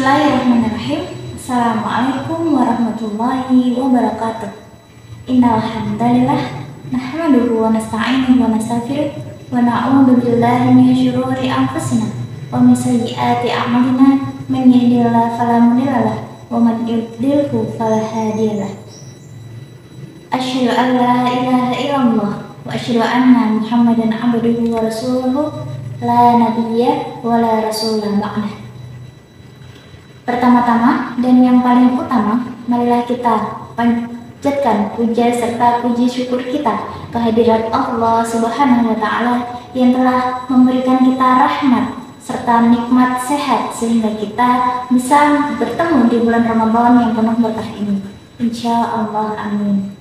Bismillahirrahmanirrahim. Assalamualaikum warahmatullahi wabarakatuh. Innal hamdalillah nahmaduhu wa nasta'inuhu wa nastaghfiruh wa na'udzu billahi min syururi anfusina wa min sayyiati a'malina. Man yahdihillahu fala mudilla lahu wa man yudlilhu fala hadiyalah. Asyhadu an la ilaha illallah wa asyhadu anna Muhammadan abduhu wa rasuluhu la nabiyya wa la rasulah ba'dah. Pertama-tama dan yang paling utama, marilah kita panjatkan puja serta puji syukur kita kehadirat Allah Subhanahu wa Ta'ala yang telah memberikan kita rahmat serta nikmat sehat sehingga kita bisa bertemu di bulan Ramadan yang penuh berkah ini. Insya Allah, amin.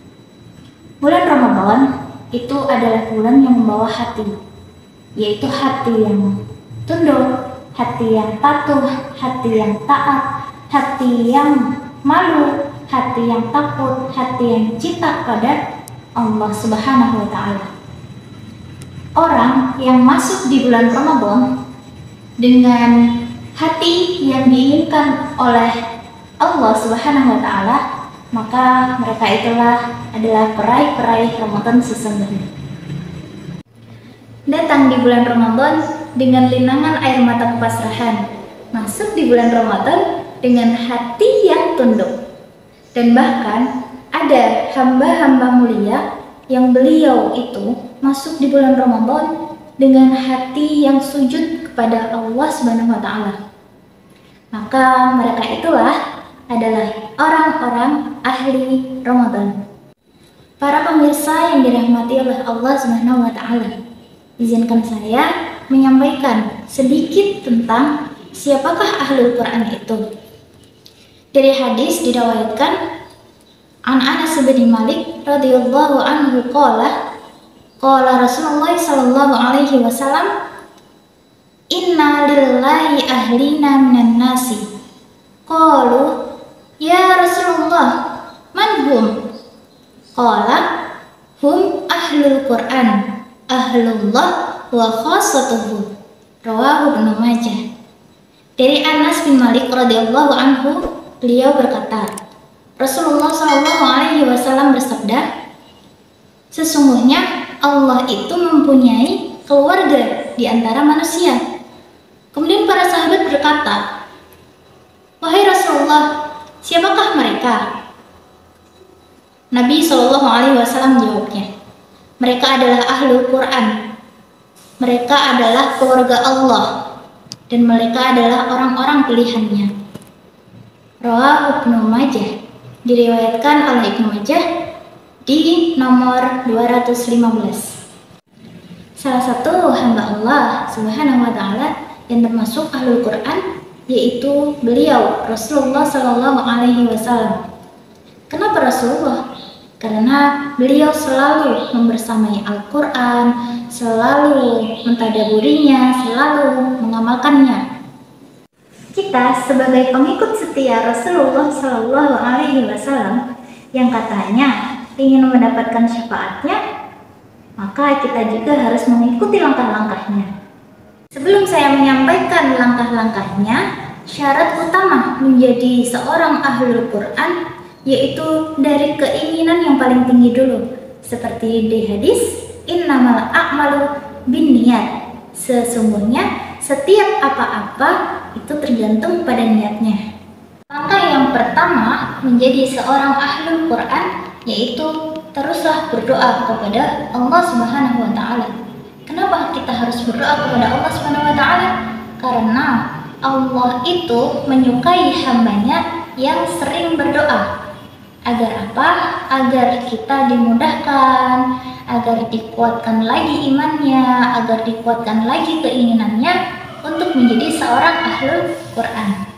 Bulan Ramadan itu adalah bulan yang membawa hati, yaitu hati yang tunduk, hati yang patuh, hati yang taat, hati yang malu, hati yang takut, hati yang cinta pada Allah Subhanahu wa Ta'ala. Orang yang masuk di bulan Ramadan dengan hati yang diinginkan oleh Allah Subhanahu wa Ta'ala, maka mereka itulah adalah peraih-peraih Ramadan sesungguhnya. Datang di bulan Ramadan dengan linangan air mata kepasrahan, masuk di bulan Ramadan dengan hati yang tunduk. Dan bahkan ada hamba-hamba mulia yang beliau itu masuk di bulan Ramadan dengan hati yang sujud kepada Allah Subhanahu wa Ta'ala. Maka mereka itulah adalah orang-orang ahli Ramadan. Para pemirsa yang dirahmati oleh Allah Subhanahu wa Ta'ala, izinkan saya menyampaikan sedikit tentang siapakah ahlul Quran itu. Dari hadis diriwayatkan an Anas bin Malik radhiyallahu anhu qala Rasulullah sallallahu alaihi wasallam, inna lillahi ahlina minan nasi. Qalu ya Rasulullah, man hum? Qala hum ahlul Quran, ahlullah wa khassatuhu. Rawahu Ibnu Majah. Dari Anas bin Malik radhiyallahu anhu, beliau berkata, Rasulullah Shallallahu alaihi wasallam bersabda, sesungguhnya Allah itu mempunyai keluarga di antara manusia. Kemudian para sahabat berkata, wahai Rasulullah, siapakah mereka? Nabi Shallallahu alaihi wasallam jawabnya, mereka adalah ahlul Quran. Mereka adalah keluarga Allah dan mereka adalah orang-orang pilihannya. Rawahu Ibnu Majah, diriwayatkan oleh Ibnu Majah di nomor 215. Salah satu hamba Allah Subhanahu wa Ta'ala yang termasuk ahlul Quran yaitu beliau Rasulullah Sallallahu alaihi wasallam. Kenapa Rasulullah? Karena beliau selalu membersamai Al-Quran, selalu mentadaburinya, selalu mengamalkannya. Kita sebagai pengikut setia Rasulullah Sallallahu alaihi wasallam yang katanya ingin mendapatkan syafaatnya, maka kita juga harus mengikuti langkah-langkahnya. Sebelum saya menyampaikan langkah-langkahnya, syarat utama menjadi seorang ahlul Quran yaitu dari keinginan yang paling tinggi dulu, seperti di hadis innamal a'malu binniyat, sesungguhnya setiap apa-apa itu tergantung pada niatnya. Langkah yang pertama menjadi seorang ahlul Quran yaitu teruslah berdoa kepada Allah Subhanahu wa Ta'ala. Kenapa kita harus berdoa kepada Allah Subhanahu wa Ta'ala? Karena Allah itu menyukai hambanya yang sering berdoa. Agar apa? Agar kita dimudahkan, agar dikuatkan lagi imannya, agar dikuatkan lagi keinginannya untuk menjadi seorang ahlul Quran.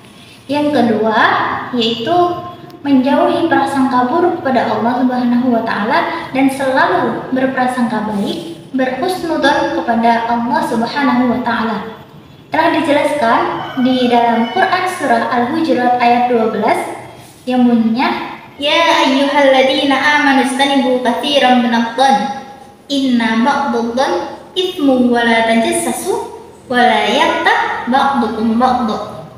Yang kedua yaitu menjauhi prasangka buruk kepada Allah Subhanahu wa Ta'ala dan selalu berprasangka baik, berhusnudzon kepada Allah Subhanahu wa Ta'ala. Telah dijelaskan di dalam Quran surah Al-Hujurat ayat 12 yang bunyinya, ya ayyuhalladzina amanu istanibu katsiran minadh-dhann inna ba'dadh-dhann itsmu wa la tajassasu wa la yaghtab ba'dukum ba'dha.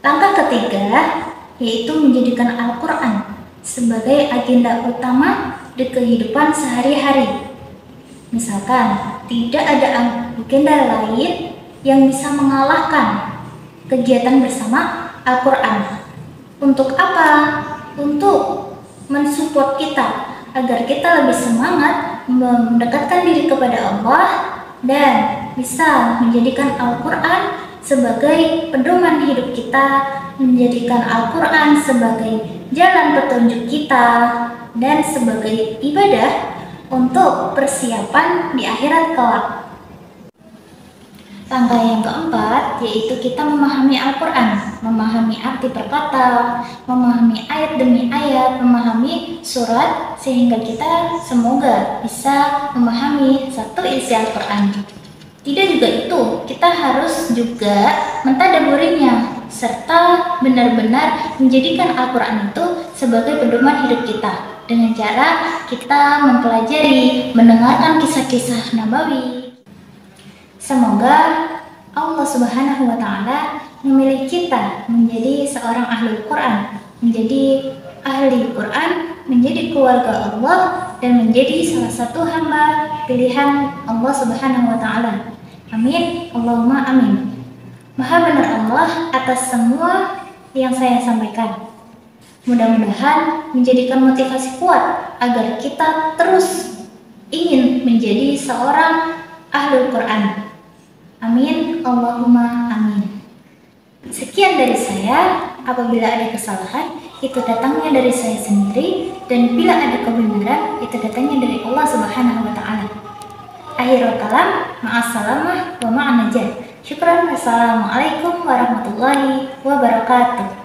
Langkah ketiga yaitu menjadikan Al-Quran sebagai agenda utama di kehidupan sehari-hari. Misalkan, tidak ada agenda lain yang bisa mengalahkan kegiatan bersama Al-Quran. Untuk apa? Untuk mensupport kita agar kita lebih semangat mendekatkan diri kepada Allah dan bisa menjadikan Al-Quran sebagai pedoman hidup kita, menjadikan Al-Quran sebagai jalan petunjuk kita, dan sebagai ibadah untuk persiapan di akhirat kelak. Langkah yang keempat yaitu kita memahami Al-Quran, memahami arti perkata, memahami ayat demi ayat, memahami surat, sehingga kita semoga bisa memahami satu isi Al-Quran. Tidak juga itu, kita harus juga mentadaburinya serta benar-benar menjadikan Al-Quran itu sebagai pedoman hidup kita dengan cara kita mempelajari, mendengarkan kisah-kisah nabawi. Semoga Allah Subhanahu wa Ta'ala memilih kita menjadi seorang ahli Quran, menjadi ahli Quran, menjadi keluarga Allah, dan menjadi salah satu hamba pilihan Allah Subhanahu wa Ta'ala. Amin, Allahumma amin. Maha benar Allah atas semua yang saya sampaikan. Mudah-mudahan menjadikan motivasi kuat agar kita terus ingin menjadi seorang ahli Quran. Amin, Allahumma amin. Sekian dari saya. Apabila ada kesalahan, itu datangnya dari saya sendiri, dan bila ada kebenaran, itu datangnya dari Allah Subhanahu wa Ta'ala. Akhirul kalam, ma'assalamah wa ma'an najah. Syukran. Wassalamualaikum warahmatullahi wabarakatuh.